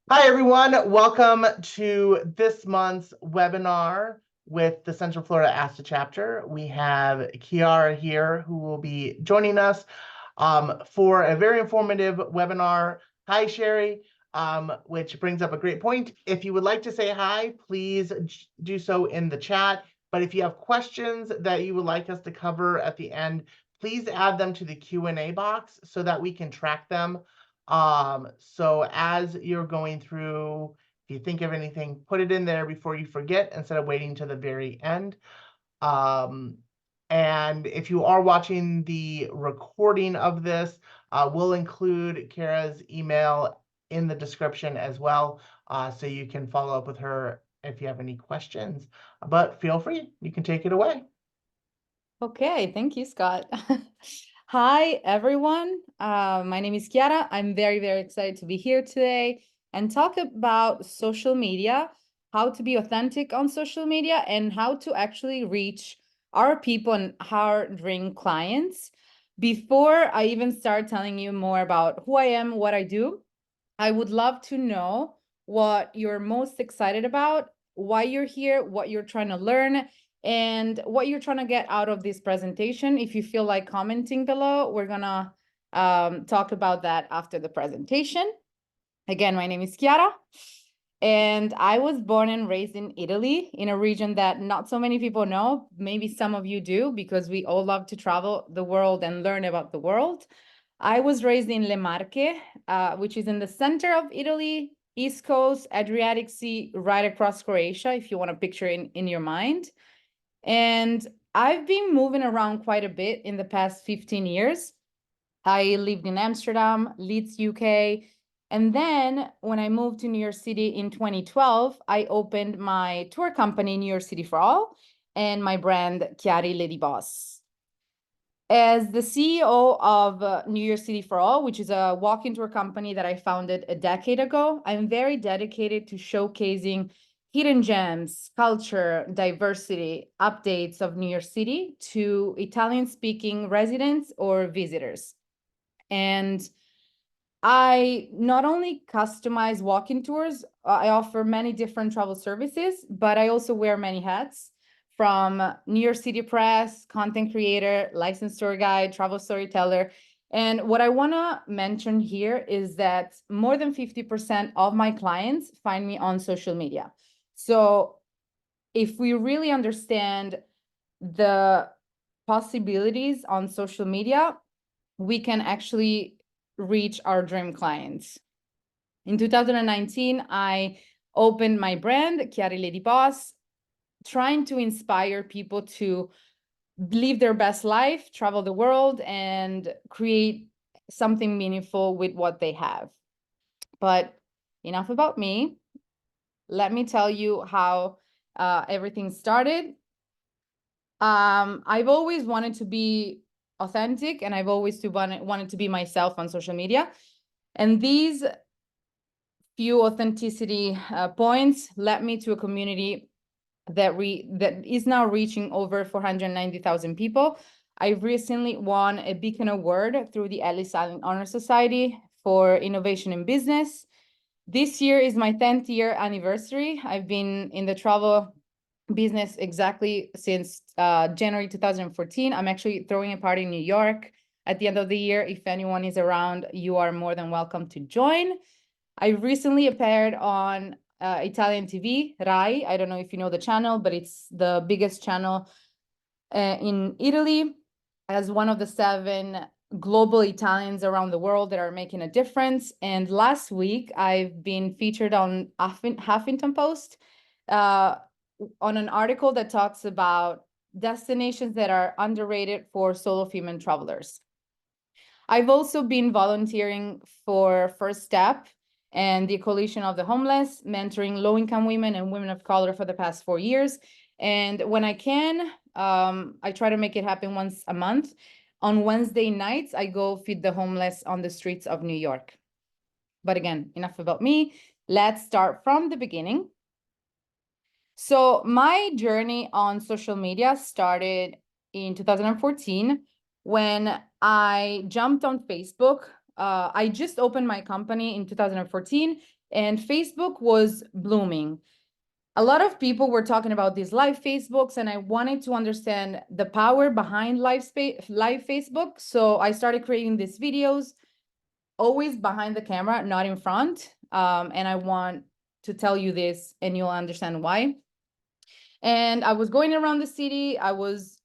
Hi, everyone. Welcome to this month's webinar with the Central Florida ASTA chapter. We have Kiara here who will be joining us for a very informative webinar. Hi, Sherry, which brings up a great point. If you would like to say hi, please do so in the chat. But if you have questions that you would like us to cover at the end, please add them to the Q&A box so that we can track them. So as you're going through, if you think of anything, put it in there before you forget instead of waiting to the very end. And if you are watching the recording of this, we'll include Kara's email in the description as well, so you can follow up with her if you have any questions. But feel free, you can take it away. Okay, thank you, Scott. Hi, everyone. My name is Kiara. I'm very, very excited to be here today and talk about social media, how to be authentic on social media, and how to actually reach our people and our dream clients. Before I even start telling you more about who I am, what I do, I would love to know what you're most excited about, why you're here, what you're trying to learn, and what you're trying to get out of this presentation. If you feel like commenting below, we're gonna talk about that after the presentation. Again, my name is Kiara, and I was born and raised in Italy, in a region that not so many people know. Maybe some of you do, because we all love to travel the world and learn about the world. I was raised in Le Marche, which is in the center of Italy, East Coast, Adriatic Sea, right across Croatia, if you want to picture in your mind. And I've been moving around quite a bit in the past 15 years. I lived in Amsterdam, Leeds, UK. And then when I moved to New York City in 2012, I opened my tour company, New York City for All, and my brand, Chiari Lady Boss. As the CEO of New York City for All, which is a walk-in tour company that I founded a decade ago, I'm very dedicated to showcasing hidden gems, culture, diversity, updates of New York City to Italian-speaking residents or visitors. And I not only customize walk-in tours, I offer many different travel services, but I also wear many hats, from New York City press, content creator, licensed tour guide, travel storyteller. And what I want to mention here is that more than 50% of my clients find me on social media. So if we really understand the possibilities on social media, we can actually reach our dream clients. In 2019, I opened my brand, Chiari Lady Boss, trying to inspire people to live their best life, travel the world, and create something meaningful with what they have. But enough about me. Let me tell you how everything started. I've always wanted to be authentic, and I've always wanted to be myself on social media. And these few authenticity points led me to a community that is now reaching over 490,000 people. I recently won a Beacon Award through the Ellis Island Honor Society for innovation in business. This year is my 10th year anniversary. I've been in the travel business exactly since January 2014. I'm actually throwing a party in New York at the end of the year. If anyone is around, you are more than welcome to join. I recently appeared on Italian TV, Rai. I don't know if you know the channel, but it's the biggest channel in Italy, as one of the 7 global Italians around the world that are making a difference. And last week, I've been featured on Huffington Post on an article that talks about destinations that are underrated for solo female travelers. I've also been volunteering for First Step and the Coalition of the Homeless, mentoring low-income women and women of color for the past 4 years. And when I can, I try to make it happen once a month. On Wednesday nights, I go feed the homeless on the streets of New York. But again, enough about me. Let's start from the beginning. So my journey on social media started in 2014 when I jumped on Facebook. I just opened my company in 2014, and Facebook was blooming. A lot of people were talking about these live Facebooks, and I wanted to understand the power behind live Facebook. So I started creating these videos, always behind the camera, not in front. And I want to tell you this, and you'll understand why. And I was going around the city. I was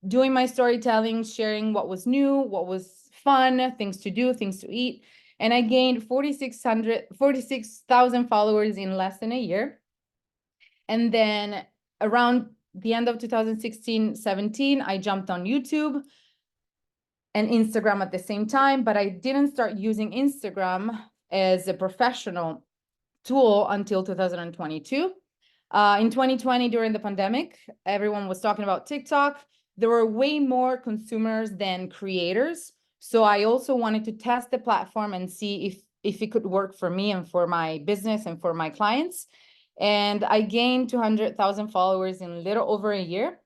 doing my storytelling, sharing what was new, what was fun, things to do, things to eat. And I gained 46,000 followers in less than a year. And then around the end of 2016-17, I jumped on YouTube and Instagram at the same time, but I didn't start using Instagram as a professional tool until 2022. In 2020, during the pandemic, everyone was talking about TikTok. There were way more consumers than creators. So I also wanted to test the platform and see if it could work for me and for my business and for my clients. And I gained 200,000 followers in a little over a year.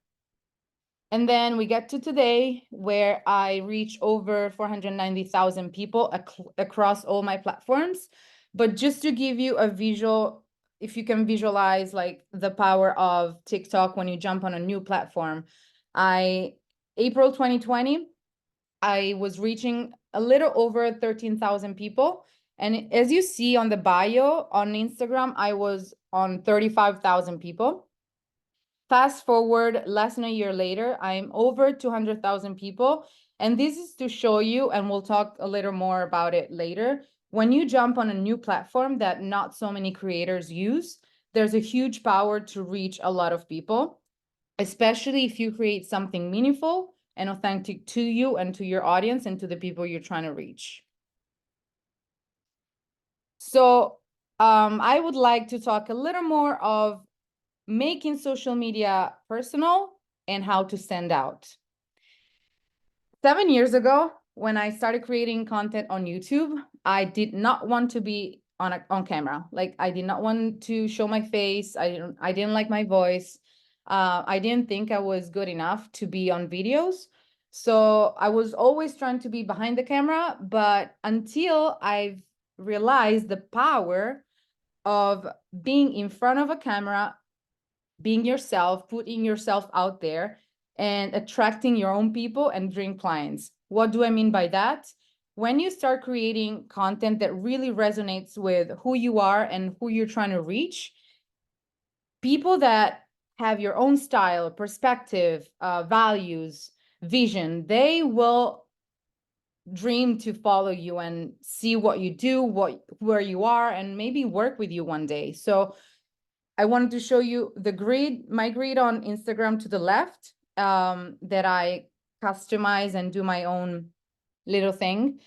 And then we get to today, where I reach over 490,000 people across all my platforms. But just to give you a visual, if you can visualize like the power of TikTok when you jump on a new platform, April 2020, I was reaching a little over 13,000 people. And as you see on the bio on Instagram, I was on 35,000 people. Fast forward less than a year later, I'm over 200,000 people. And this is to show you, and we'll talk a little more about it later. When you jump on a new platform that not so many creators use, there's a huge power to reach a lot of people, especially if you create something meaningful and authentic to you and to your audience and to the people you're trying to reach. So I would like to talk a little more of making social media personal and how to stand out. 7 years ago, when I started creating content on YouTube, I did not want to be on camera. Like, I did not want to show my face. I didn't like my voice. I didn't think I was good enough to be on videos. So I was always trying to be behind the camera, but until I've realized the power of being in front of a camera, being yourself, putting yourself out there, and attracting your own people and dream clients. What do I mean by that? When you start creating content that really resonates with who you are and who you're trying to reach, people that have your own style, perspective, values, vision, they will dream to follow you and see what you do, where you are, and maybe work with you one day. So I wanted to show you the grid, my grid on Instagram to the left, that I customize and do my own little thing.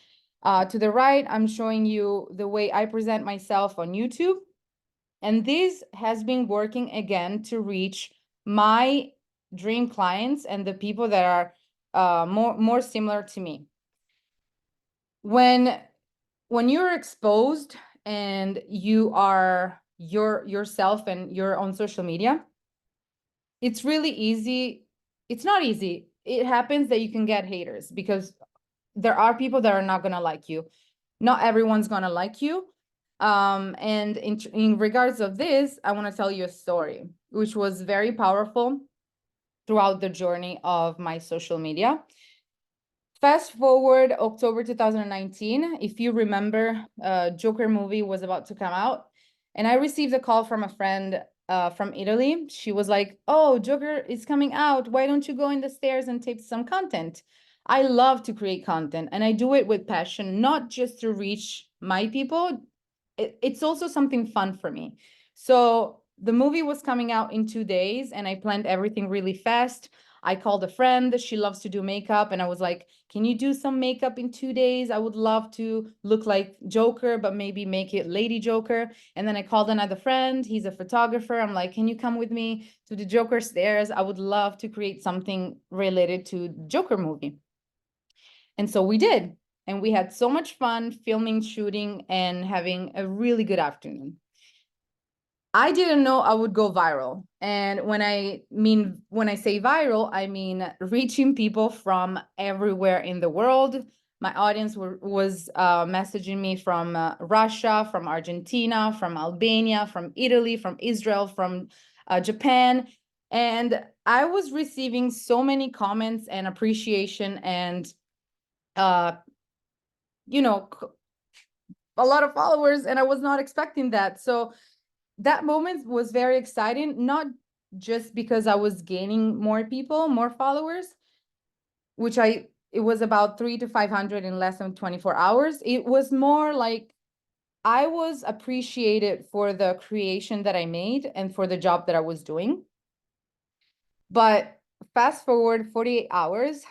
To the right, I'm showing you the way I present myself on YouTube. And this has been working again to reach my dream clients and the people that are more similar to me. When you're exposed and you are yourself and you're on social media, it's really easy. It's not easy. It happens that you can get haters because there are people that are not going to like you. Not everyone's going to like you. And in regards of this, I want to tell you a story, which was very powerful throughout the journey of my social media. Fast forward October 2019, if you remember, Joker movie was about to come out, and I received a call from a friend from Italy. She was like, "Oh, Joker is coming out. Why don't you go in the stairs and tape some content?" I love to create content, and I do it with passion, not just to reach my people. It's also something fun for me. So the movie was coming out in 2 days, and I planned everything really fast. I called a friend, she loves to do makeup, and I was like, "Can you do some makeup in 2 days? I would love to look like Joker, but maybe make it Lady Joker." And then I called another friend, he's a photographer. I'm like, "Can you come with me to the Joker stairs? I would love to create something related to Joker movie." And so we did. And we had so much fun filming, shooting, and having a really good afternoon. I didn't know I would go viral. And when I say viral, I mean reaching people from everywhere in the world. My audience was messaging me from Russia, from Argentina, from Albania, from Italy, from Israel, from Japan. And I was receiving so many comments and appreciation and, you know, a lot of followers, and I was not expecting that. So that moment was very exciting, not just because I was gaining more people, more followers, which it was about 300 to 500 in less than 24 hours. It was more like I was appreciated for the creation that I made and for the job that I was doing. But fast forward 48 hours,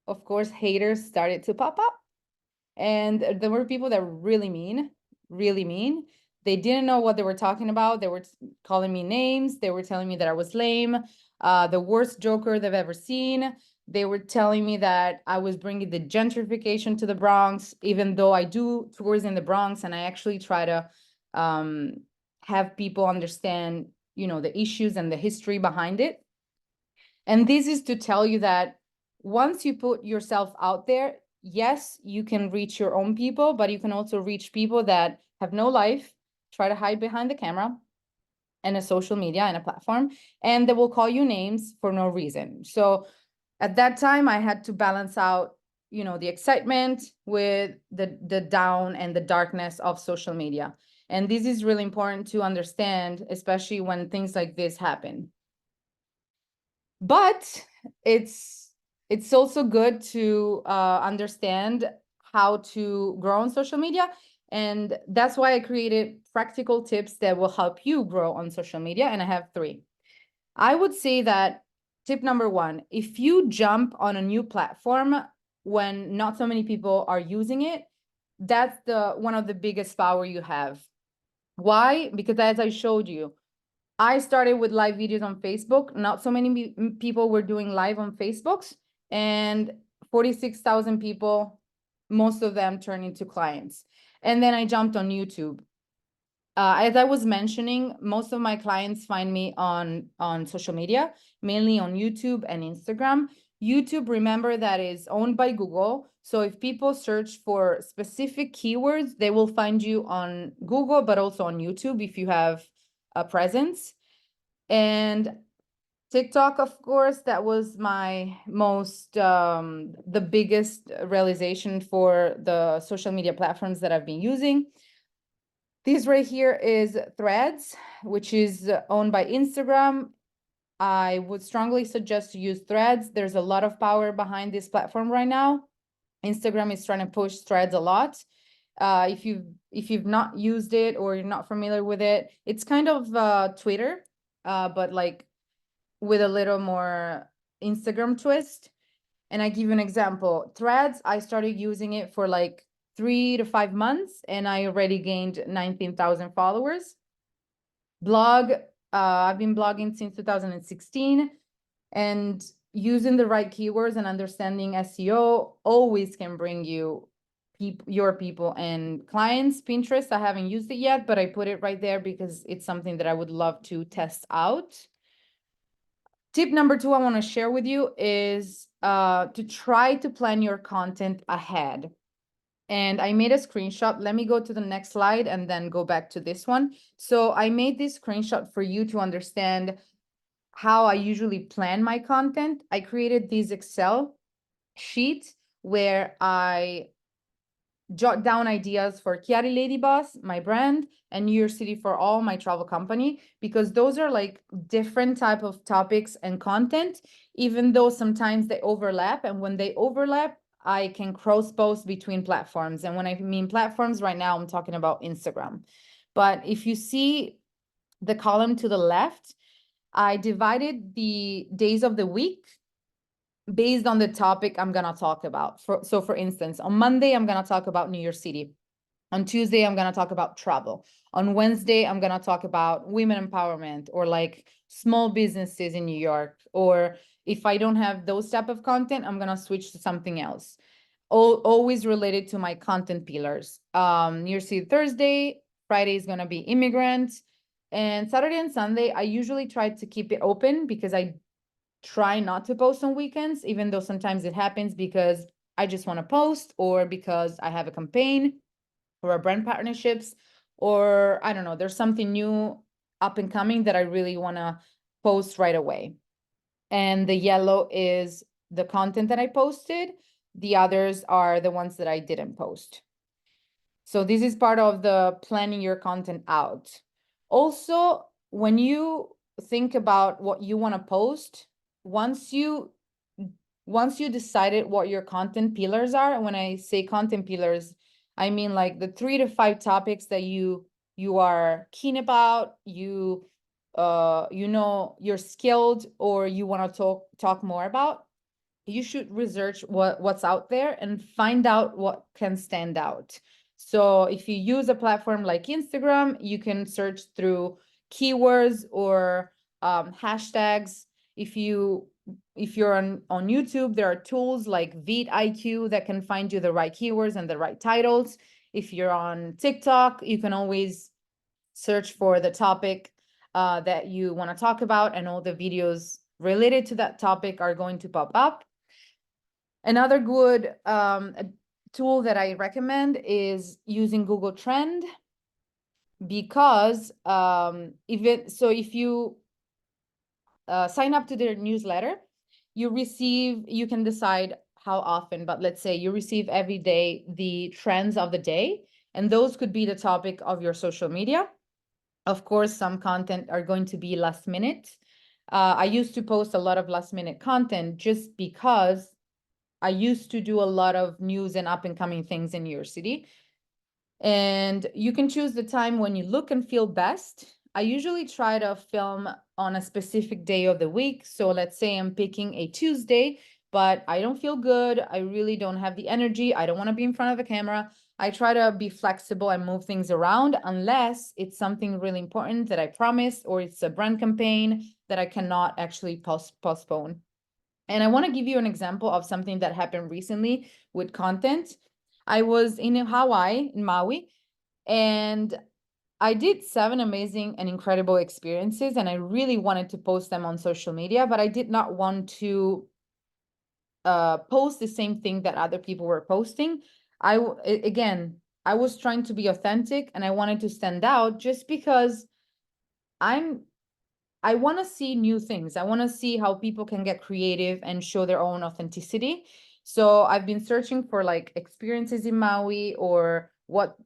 of course, haters started to pop up. And there were people that were really mean, really mean. They didn't know what they were talking about. They were calling me names. They were telling me that I was lame, the worst joker they've ever seen. They were telling me that I was bringing the gentrification to the Bronx, even though I do tours in the Bronx and I actually try to have people understand, the issues and the history behind it. And this is to tell you that once you put yourself out there, yes, you can reach your own people, but you can also reach people that have no life, try to hide behind the camera and a social media and a platform, and they will call you names for no reason. So at that time, I had to balance out, the excitement with the down and the darkness of social media. And this is really important to understand, especially when things like this happen. But it's also good to understand how to grow on social media. And that's why I created practical tips that will help you grow on social media. And I have 3. I would say that tip number 1, if you jump on a new platform when not so many people are using it, that's one of the biggest power you have. Why? Because as I showed you, I started with live videos on Facebook. Not so many people were doing live on Facebooks, and 46,000 people, most of them turned into clients. And then I jumped on YouTube. As I was mentioning, most of my clients find me on social media, mainly on YouTube and Instagram. YouTube, remember, that is owned by Google. So if people search for specific keywords, they will find you on Google, but also on YouTube if you have a presence. And TikTok, of course, that was my the biggest realization for the social media platforms that I've been using. This right here is Threads, which is owned by Instagram. I would strongly suggest to use Threads. There's a lot of power behind this platform right now. Instagram is trying to push Threads a lot. If you've not used it or you're not familiar with it, it's kind of Twitter, but like with a little more Instagram twist. And I give you an example. Threads, I started using it for like 3 to 5 months, and I already gained 19,000 followers. Blog, I've been blogging since 2016, and using the right keywords and understanding SEO always can bring you your people and clients. Pinterest, I haven't used it yet, but I put it right there because it's something that I would love to test out. Tip number 2 I want to share with you is to try to plan your content ahead. And I made a screenshot. Let me go to the next slide and then go back to this one. So I made this screenshot for you to understand how I usually plan my content. I created this Excel sheet where I jot down ideas for Kiara Lady Boss, my brand, and New York City for All, my travel company, because those are like different type of topics and content, even though sometimes they overlap. And when they overlap, I can cross post between platforms. And when I mean platforms right now, I'm talking about Instagram. But if you see the column to the left, I divided the days of the week based on the topic I'm going to talk about. So for instance, on Monday, I'm going to talk about New York City. On Tuesday, I'm going to talk about travel. On Wednesday, I'm going to talk about women empowerment or like small businesses in New York. Or if I don't have those type of content, I'm going to switch to something else. Always related to my content pillars. New York City Thursday, Friday is going to be immigrants. And Saturday and Sunday, I usually try to keep it open because I try not to post on weekends, even though sometimes it happens because I just want to post, or because I have a campaign or a brand partnerships, or I don't know, there's something new up and coming that I really want to post right away. And the yellow is the content that I posted. The others are the ones that I didn't post. So this is part of the planning your content out. Also, when you think about what you want to post, once you decided what your content pillars are, and when I say content pillars, I mean like the 3 to 5 topics that you are keen about, you know you're skilled, or you want to talk more about, you should research what's out there and find out what can stand out. So if you use a platform like Instagram, you can search through keywords or hashtags. If you're on YouTube, there are tools like vidIQ that can find you the right keywords and the right titles. If you're on TikTok, you can always search for the topic that you want to talk about, and all the videos related to that topic are going to pop up. Another good tool that I recommend is using Google Trend, because if you sign up to their newsletter, you can decide how often, but let's say you receive every day the trends of the day, and those could be the topic of your social media. Of course, some content are going to be last minute. I used to post a lot of last minute content just because I used to do a lot of news and up and coming things in New York City. And you can choose the time when you look and feel best. I usually try to film on a specific day of the week. So let's say I'm picking a Tuesday, but I don't feel good. I really don't have the energy. I don't want to be in front of the camera. I try to be flexible and move things around unless it's something really important that I promised, or it's a brand campaign that I cannot actually postpone. And I want to give you an example of something that happened recently with content. I was in Hawaii, in Maui, and I did 7 amazing and incredible experiences, and I really wanted to post them on social media, but I did not want to post the same thing that other people were posting. Again, I was trying to be authentic, and I wanted to stand out just because I want to see new things. I want to see how people can get creative and show their own authenticity. So I've been searching for like experiences in Maui, or what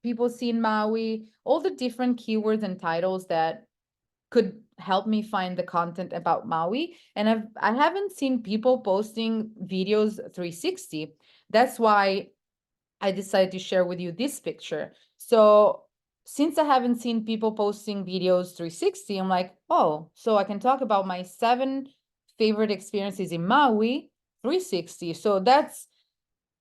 people see in Maui, all the different keywords and titles that could help me find the content about Maui. And I haven't seen people posting videos 360. That's why I decided to share with you this picture. So since I haven't seen people posting videos 360, I'm like, oh, so I can talk about my 7 favorite experiences in Maui 360. So that's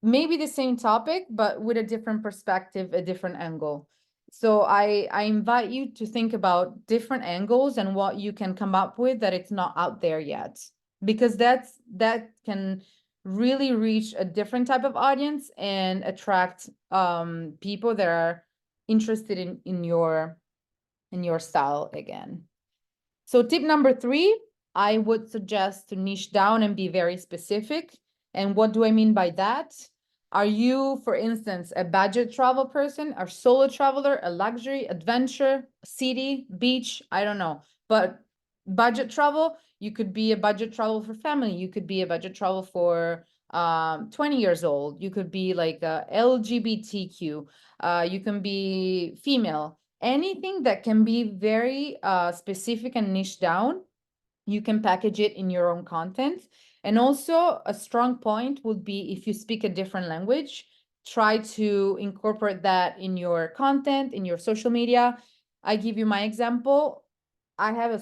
maybe the same topic, but with a different perspective, a different angle. So I invite you to think about different angles and what you can come up with that it's not out there yet, because that can really reach a different type of audience and attract people that are interested in your style again. So tip number 3, I would suggest to niche down and be very specific. And what do I mean by that? Are you, for instance, a budget travel person, a solo traveler, a luxury, adventure, city, beach? I don't know. But budget travel, you could be a budget travel for family. You could be a budget travel for 20 years old. You could be like a LGBTQ. You can be female. Anything that can be very specific and niche down, you can package it in your own content. And also a strong point would be if you speak a different language, try to incorporate that in your content, in your social media. I give you my example. I have a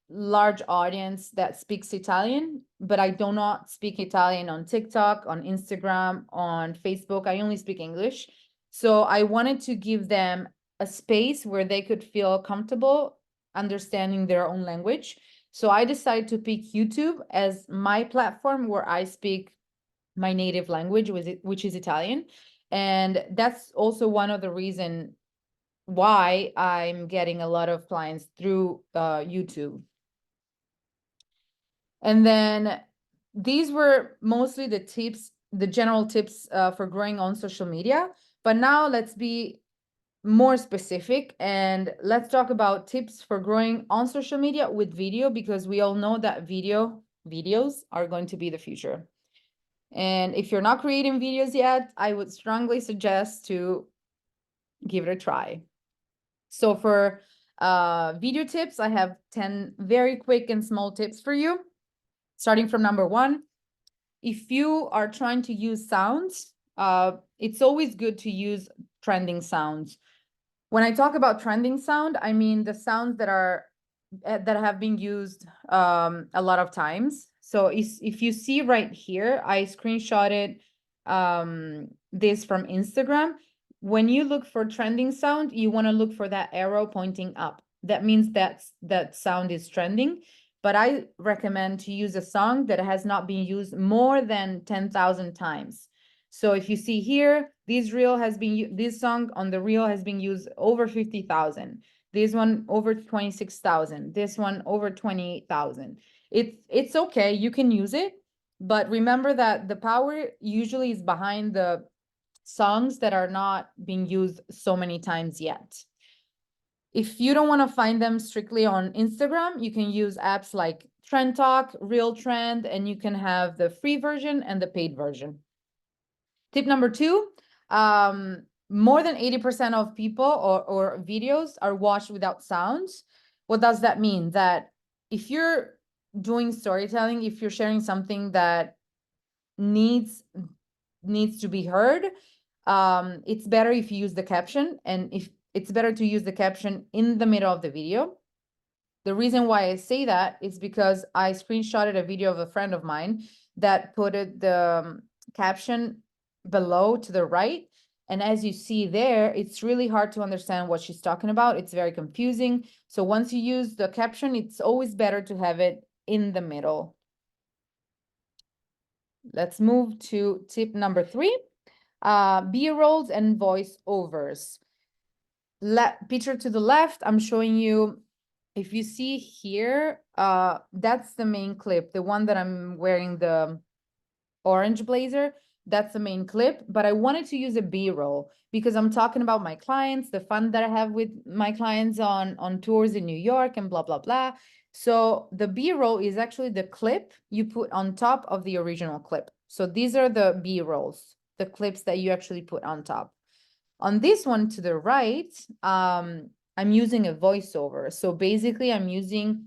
large audience that speaks Italian, but I do not speak Italian on TikTok, on Instagram, on Facebook. I only speak English. So I wanted to give them a space where they could feel comfortable understanding their own language. So I decided to pick YouTube as my platform where I speak my native language, which is Italian. And that's also one of the reasons why I'm getting a lot of clients through YouTube. And then these were mostly the tips the general tips for growing on social media. But now let's be more specific and let's talk about tips for growing on social media with video, because we all know that videos are going to be the future. And if you're not creating videos yet, I would strongly suggest to give it a try. So for video tips, I have 10 very quick and small tips for you. Starting from number 1, if you are trying to use sounds, it's always good to use trending sounds. When I talk about trending sound, I mean the sounds that are that have been used a lot of times. So if you see right here, I screenshotted this from Instagram. When you look for trending sound, you want to look for that arrow pointing up. That means that sound is trending. But I recommend to use a song that has not been used more than 10,000 times. So if you see here, this song on the reel has been used over 50,000. This one over 26,000. This one over 28,000. It's okay, you can use it, but remember that the power usually is behind the songs that are not being used so many times yet. If you don't want to find them strictly on Instagram, you can use apps like Trend Talk, Real Trend, and you can have the free version and the paid version. Tip number 2, more than 80% of people or videos are watched without sounds. What does that mean? That if you're doing storytelling, if you're sharing something that needs to be heard, it's better if you use the caption, and if it's better to use the caption in the middle of the video. The reason why I say that is because I screenshotted a video of a friend of mine that put the caption below to the right. And as you see there, it's really hard to understand what she's talking about. It's very confusing. So once you use the caption, it's always better to have it in the middle. Let's move to tip number 3, B-rolls and voiceovers. Picture to the left, I'm showing you, if you see here, that's the main clip, the one that I'm wearing the orange blazer, that's the main clip. But I wanted to use a B-roll because I'm talking about my clients, the fun that I have with my clients on tours in New York and blah, blah, blah. So the B-roll is actually the clip you put on top of the original clip. So these are the B-rolls, the clips that you actually put on top. On this one to the right, I'm using a voiceover. So basically I'm using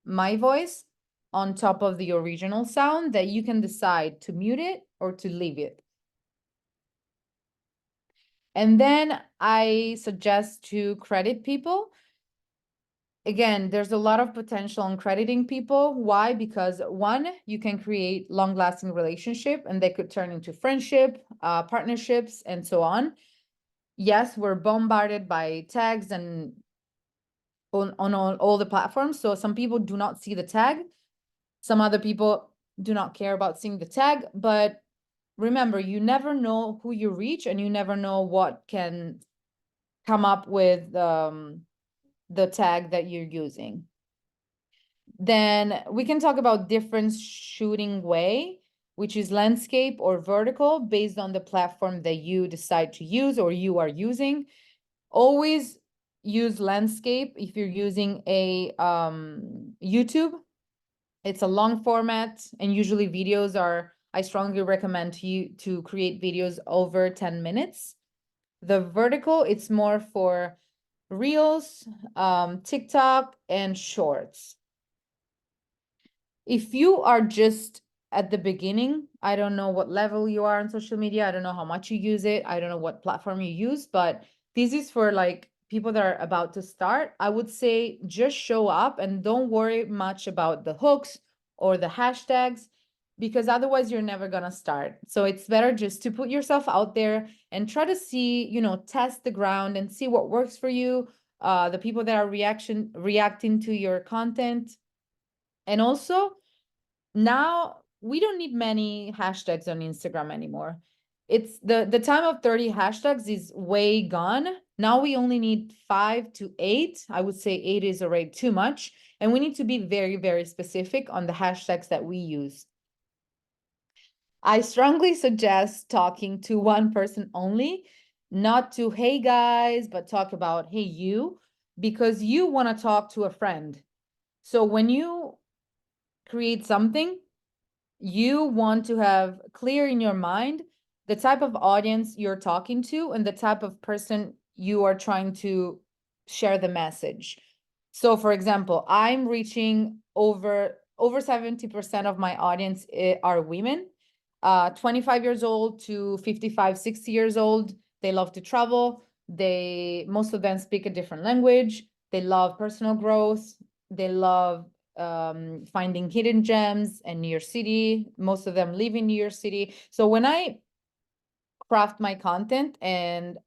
my voice on top of the original sound that you can decide to mute it or to leave it. And then I suggest to credit people. Again, there's a lot of potential in crediting people. Why? Because 1, you can create long-lasting relationship and they could turn into friendship, partnerships, and so on. Yes, we're bombarded by tags and on all the platforms. So some people do not see the tag. Some other people do not care about seeing the tag. But remember, you never know who you reach and you never know what can come up with the tag that you're using. Then we can talk about different shooting way, which is landscape or vertical, based on the platform that you decide to use or you are using. Always use landscape if you're using a YouTube. It's a long format, and usually videos are, I strongly recommend you to create videos over 10 minutes. The vertical, it's more for Reels, TikTok, and Shorts. If you are just at the beginning, I don't know what level you are on social media. I don't know how much you use it. I don't know what platform you use, but this is for like people that are about to start. I would say just show up and don't worry much about the hooks or the hashtags, because otherwise you're never going to start. So it's better just to put yourself out there and try to see, test the ground and see what works for you, the people that are reacting to your content. And also, now we don't need many hashtags on Instagram anymore. It's the time of 30 hashtags is way gone. Now we only need 5 to 8. I would say 8 is already too much. And we need to be very, very specific on the hashtags that we use. I strongly suggest talking to one person only, not to, hey guys, but talk about, hey you, because you want to talk to a friend. So when you create something, you want to have clear in your mind the type of audience you're talking to and the type of person you are trying to share the message. So for example, I'm reaching over 70% of my audience are women, 25 years old to 55, 60 years old. They love to travel. Most of them speak a different language. They love personal growth. They love finding hidden gems in New York City. Most of them live in New York City. So when I craft my content and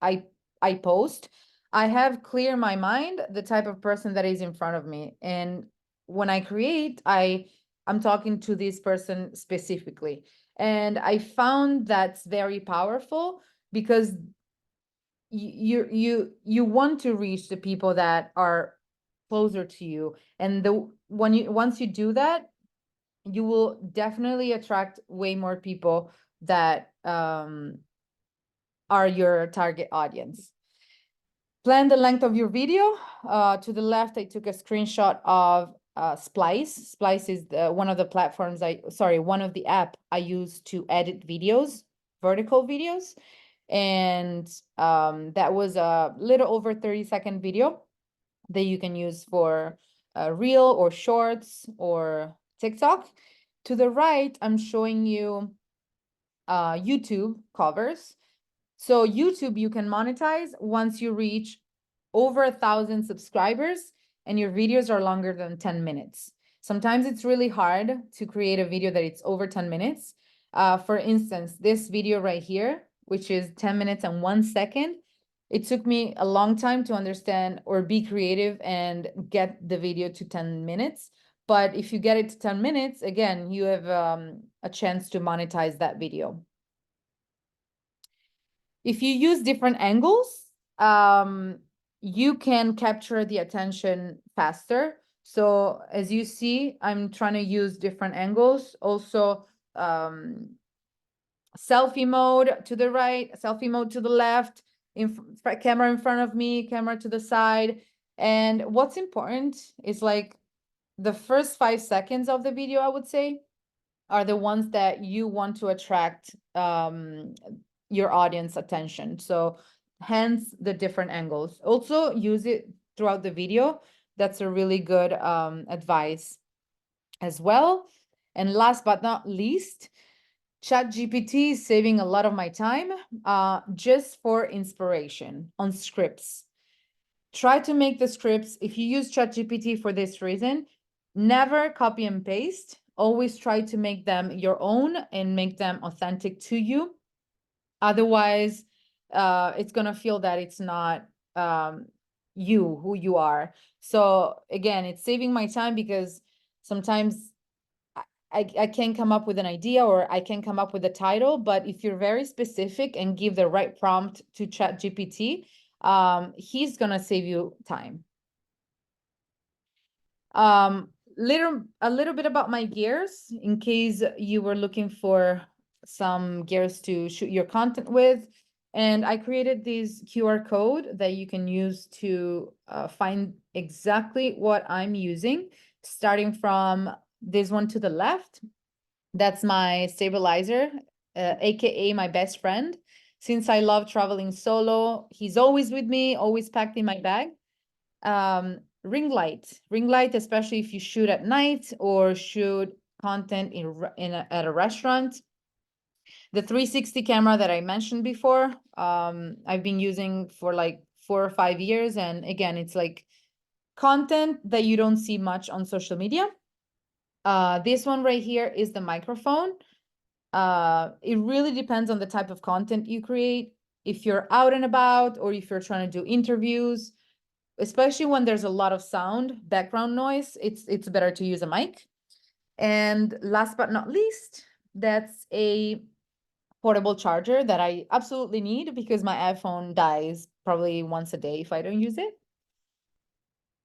I I post, I have clear in my mind the type of person that is in front of me. And when I create, I'm talking to this person specifically. And I found that's very powerful because you want to reach the people that are closer to you. And once you do that, you will definitely attract way more people that are your target audience. Plan the length of your video. To the left, I took a screenshot of Splice. Splice is one of the platforms one of the app I use to edit videos, vertical videos. And that was a little over 30-second video that you can use for reel or shorts or TikTok. To the right, I'm showing you YouTube covers. So YouTube, you can monetize once you reach over 1,000 subscribers and your videos are longer than 10 minutes. Sometimes it's really hard to create a video that it's over 10 minutes. For instance, this video right here, which is 10 minutes and 1 second, it took me a long time to understand or be creative and get the video to 10 minutes. But if you get it to 10 minutes, again, you have a chance to monetize that video. If you use different angles, you can capture the attention faster. So as you see, I'm trying to use different angles. Also, selfie mode to the right, selfie mode to the left, camera in front of me, camera to the side. And what's important is like the first 5 seconds of the video, I would say, are the ones that you want to attract your audience attention. So hence the different angles. Also use it throughout the video. That's a really good advice as well. And last but not least, ChatGPT is saving a lot of my time just for inspiration on scripts. Try to make the scripts. If you use ChatGPT for this reason, never copy and paste. Always try to make them your own and make them authentic to you. Otherwise, it's going to feel that it's not you, who you are. So again, it's saving my time because sometimes I can come up with an idea or I can come up with a title, but if you're very specific and give the right prompt to ChatGPT, he's gonna save you time. A little bit about my gears in case you were looking for some gears to shoot your content with. And I created this QR code that you can use to find exactly what I'm using, starting from this one to the left. That's my stabilizer, aka my best friend. Since I love traveling solo, he's always with me, always packed in my bag. Ring light, especially if you shoot at night or shoot content at a restaurant. The 360 camera that I mentioned before, I've been using for like 4 or 5 years. And again, it's like content that you don't see much on social media. This one right here is the microphone. It really depends on the type of content you create. If you're out and about or if you're trying to do interviews, especially when there's a lot of sound, background noise, it's better to use a mic. And last but not least, that's a portable charger that I absolutely need because my iPhone dies probably once a day if I don't use it.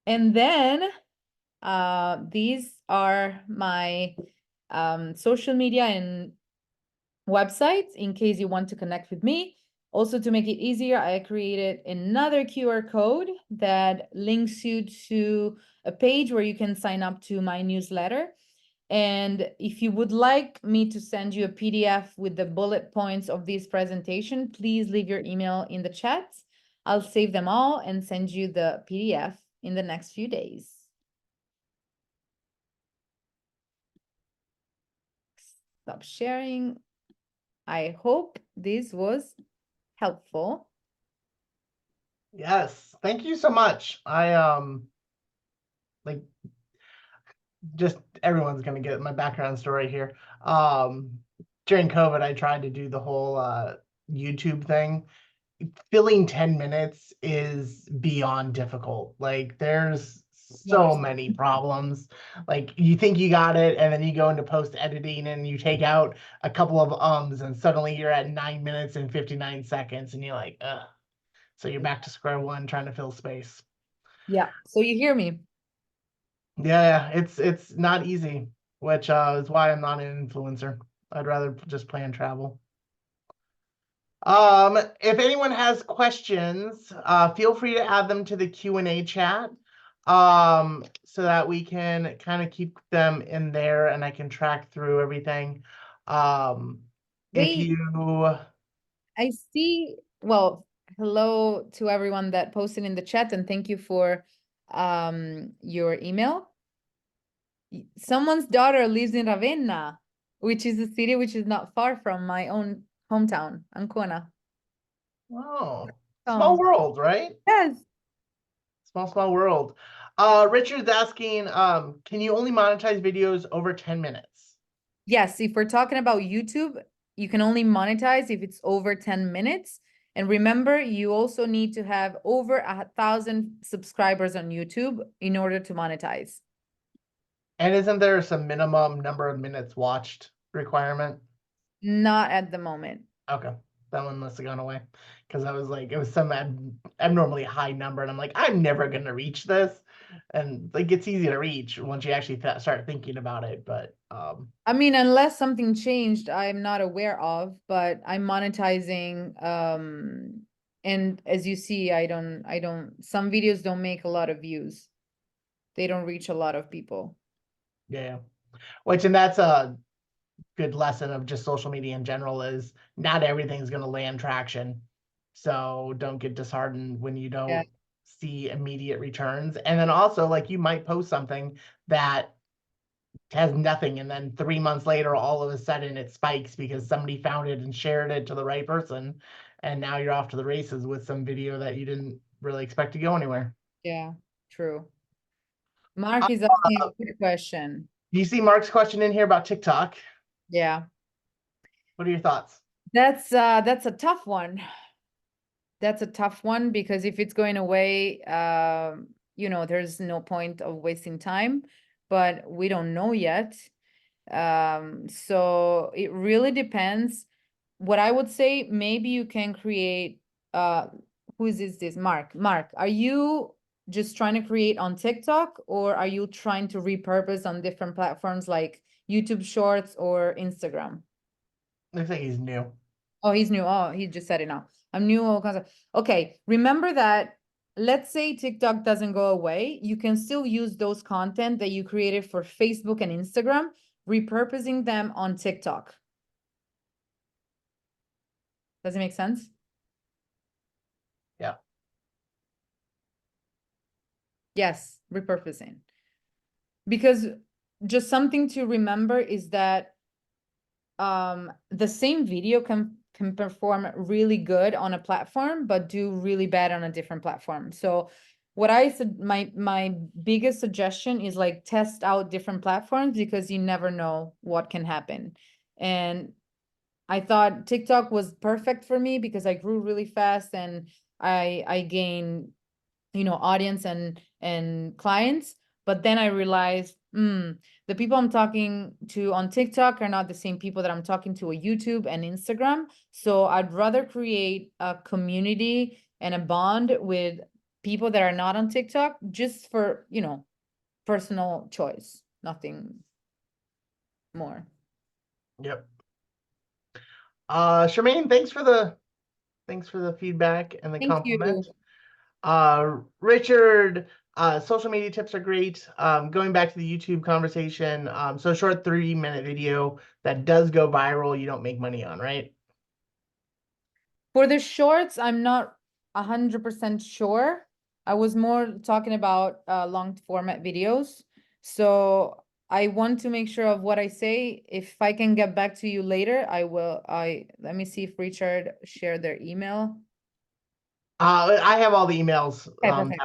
And then these are my social media and website in case you want to connect with me. Also, to make it easier, I created another QR code that links you to a page where you can sign up to my newsletter. And if you would like me to send you a PDF with the bullet points of this presentation, please leave your email in the chat. I'll save them all and send you the PDF in the next few days. Stop sharing. I hope this was helpful. Yes, thank you so much. Like just everyone's gonna get my background story here. During COVID, I tried to do the whole YouTube thing. Filling 10 minutes is beyond difficult. Like there's so many problems. Like you think you got it, and then you go into post editing and you take out a couple of ums, and suddenly you're at 9 minutes and 59 seconds, and you're like, ugh. So you're back to square one trying to fill space. Yeah, so you hear me. Yeah, it's not easy, which is why I'm not an influencer. I'd rather just plan travel. If anyone has questions, feel free to add them to the Q&A chat, so that we can kind of keep them in there and I can track through everything. If Wait, you, I see. Well, hello to everyone that posted in the chat, and thank you for your email. Someone's daughter lives in Ravenna, which is a city which is not far from my own hometown, Ancona. oh, small Oh, world, right? yes. Small world. Richard's asking, can you only monetize videos over 10 minutes? Yes, if we're talking about YouTube, you can only monetize if it's over 10 minutes. And remember, you also need to have over 1,000 subscribers on YouTube in order to monetize. And isn't there some minimum number of minutes watched requirement? Not at the moment. Okay, that one must have gone away because I was like, it was some abnormally high number, and I'm like, I'm never gonna reach this, and like it's easy to reach once you actually start thinking about it. But I mean, unless something changed, I'm not aware of, but I'm monetizing. And as you see, some videos don't make a lot of views. They don't reach a lot of people. yeah, which and that's a good lesson of just social media in general is not everything's gonna land traction. So don't get disheartened when you Yeah. don't see immediate returns. And then also, like you might post something that has nothing, and then 3 months later all of a sudden it spikes because somebody found it and shared it to the right person, and now you're off to the races with some video that you didn't really expect to go anywhere. Yeah, true. Mark is asking a good question. Do you see Mark's question in here about TikTok? Yeah, What are your thoughts? that's a tough one. That's a tough one because if it's going away, there's no point of wasting time, but we don't know yet. So it really depends. What I would say, maybe you can create, who is this? Mark, are you just trying to create on TikTok, or are you trying to repurpose on different platforms like YouTube Shorts or Instagram? Looks like he's new. Oh, he's new. Oh, he just said it now. I'm new. All kinds of. Okay, remember that. Let's say TikTok doesn't go away. You can still use those content that you created for Facebook and Instagram, repurposing them on TikTok. Does it make sense? Yeah. Yes, repurposing. Because just something to remember is that the same video can perform really good on a platform, but do really bad on a different platform. So what I said, my biggest suggestion is like test out different platforms because you never know what can happen. And I thought TikTok was perfect for me because I grew really fast and I gained, audience and clients. But then I realized, the people I'm talking to on TikTok are not the same people that I'm talking to on YouTube and Instagram. So I'd rather create a community and a bond with people that are not on TikTok just for, personal choice, nothing more. Yep. Charmaine, thanks for the feedback and the Thank you. compliment. Richard, social media tips are great. Going back to the YouTube conversation, so short 3-minute video that does go viral, you don't make money on, right? For the shorts, I'm not 100% sure. I was more talking about long format videos. So I want to make sure of what I say. If I can get back to you later, I will. Let me see if Richard shared their email. I have all the emails. Okay, perfect.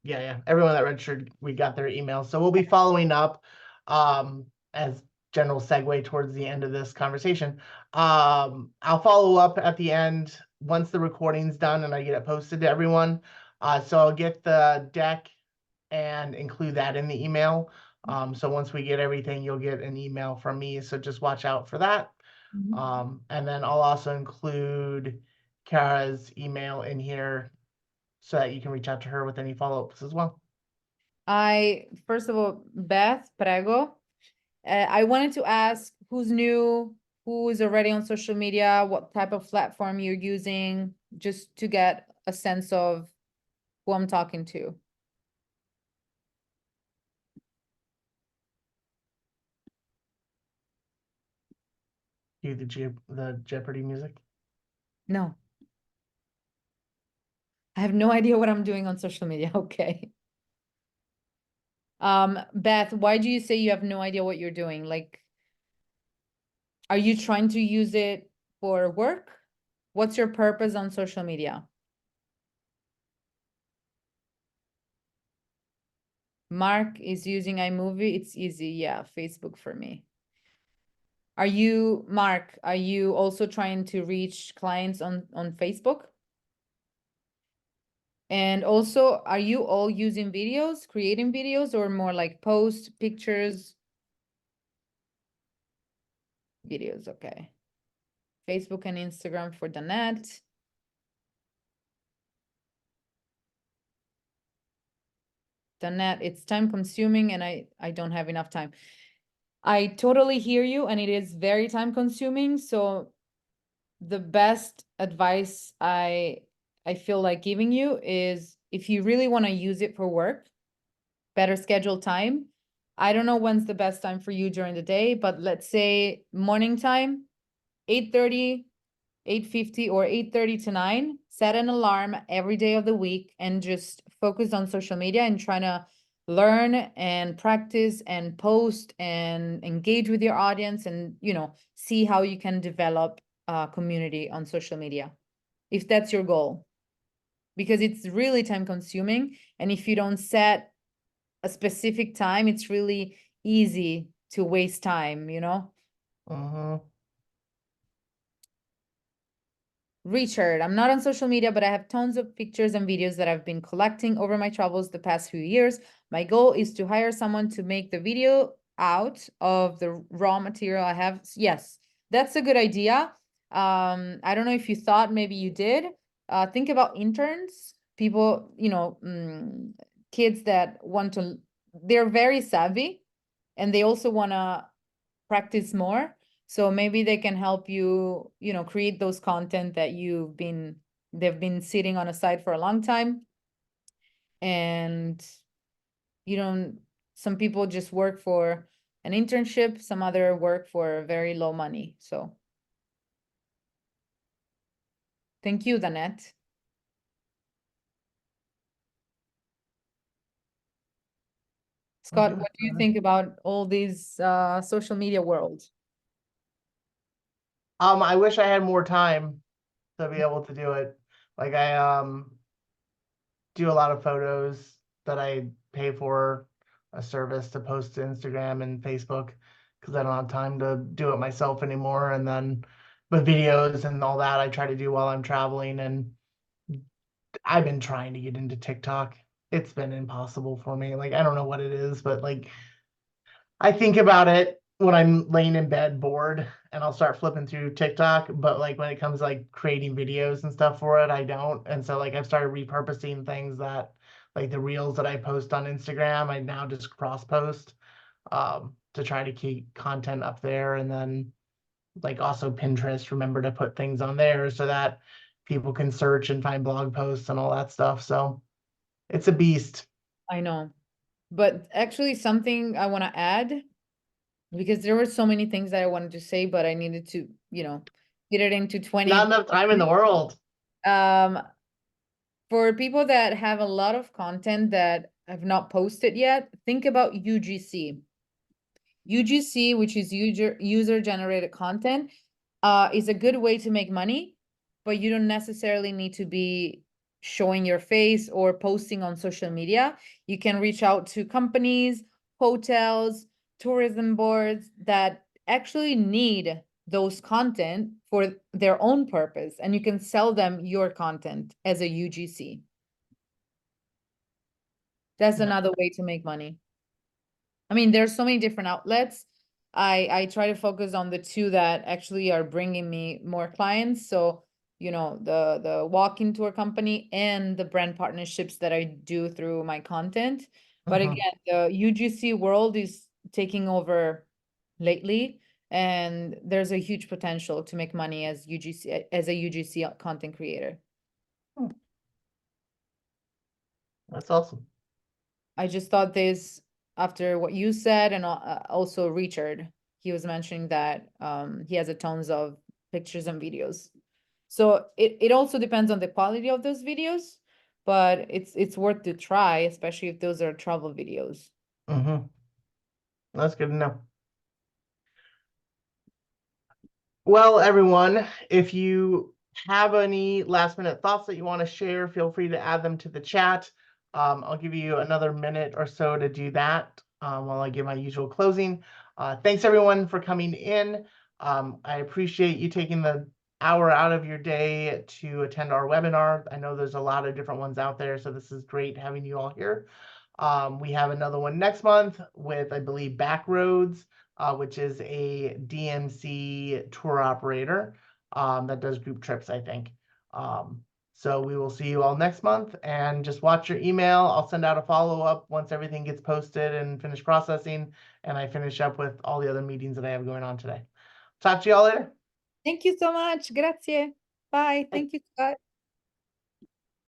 Yeah. Everyone that registered, we got their emails. So we'll be following up as general segue towards the end of this conversation. I'll follow up at the end once the recording's done and I get it posted to everyone. So I'll get the deck and include that in the email. So once we get everything, you'll get an email from me. So just watch out for that. And then I'll also include Kara's email in here so that you can reach out to her with any follow-ups as well. First of all, Beth Prego, I wanted to ask who's new, who is already on social media, what type of platform you're using, just to get a sense of who I'm talking to. Do the Jeopardy music. No, I have no idea what I'm doing on social media. Okay. Beth, why do you say you have no idea what you're doing? Like, are you trying to use it for work? What's your purpose on social media? Mark is using iMovie. It's easy. Yeah, Facebook for me. Mark, are you also trying to reach clients on Facebook? And also, are you all using videos, creating videos, or more like post pictures? Videos, okay. Facebook and Instagram for the net. The net, it's time consuming and I don't have enough time. I totally hear you and it is very time consuming. So the best advice I feel like giving you is if you really want to use it for work, better schedule time. I don't know when's the best time for you during the day, but let's say morning time, 8:30, 8:50 or 8:30 to 9, set an alarm every day of the week and just focus on social media and trying to learn and practice and post and engage with your audience and, see how you can develop a community on social media, if that's your goal. Because it's really time consuming. And if you don't set a specific time, it's really easy to waste time, Richard, I'm not on social media, but I have tons of pictures and videos that I've been collecting over my travels the past few years. My goal is to hire someone to make the video out of the raw material I have. Yes, that's a good idea. I don't know if you thought maybe you did. Think about interns, people, kids that they're very savvy and they also want to practice more. So maybe they can help you, create those content that they've been sitting on a site for a long time. And you don't, some people just work for an internship, some other work for very low money. So thank you, Danette. Scott, what do you think about all these social media worlds? I wish I had more time to be able to do it. Like I do a lot of photos that I pay for a service to post to Instagram and Facebook because I don't have time to do it myself anymore. And then with videos and all that, I try to do while I'm traveling. And I've been trying to get into TikTok. It's been impossible for me. Like I don't know what it is, but like I think about it when I'm laying in bed bored and I'll start flipping through TikTok, but like when it comes to like creating videos and stuff for it, I don't. And so like I've started repurposing things that like the reels that I post on Instagram, I now just cross post to try to keep content up there. And then like also Pinterest, remember to put things on there so that people can search and find blog posts and all that stuff. So it's a beast. I know. But actually, something I want to add, because there were so many things that I wanted to say, but I needed to, get it into 20. Not enough time in the world. Um, for people that have a lot of content that have not posted yet, think about UGC. UGC, which is user generated content, is a good way to make money, but you don't necessarily need to be showing your face or posting on social media. You can reach out to companies, hotels, tourism boards that actually need those content for their own purpose, and you can sell them your content as a UGC. That's another way to make money. I mean, there's so many different outlets. I try to focus on the two that actually are bringing me more clients. So, the walk-in tour company and the brand partnerships that I do through my content. But again, the UGC world is taking over lately, and there's a huge potential to make money as a UGC content creator. That's awesome. I just thought this after what you said, and also Richard, he was mentioning that he has a tons of pictures and videos. So it also depends on the quality of those videos, but it's worth to try, especially if those are travel videos. That's good to know. Well, everyone, if you have any last minute thoughts that you want to share, feel free to add them to the chat. I'll give you another minute or so to do that while I give my usual closing. Thanks everyone for coming in. I appreciate you taking the hour out of your day to attend our webinar. I know there's a lot of different ones out there, so this is great having you all here. We have another one next month with, I believe, Backroads, which is a DMC tour operator that does group trips, I think. So we will see you all next month, and just watch your email. I'll send out a follow-up once everything gets posted and finished processing, and I finish up with all the other meetings that I have going on today. Talk to you all later. Thank you so much. Grazie. Bye. Thank you, Scott.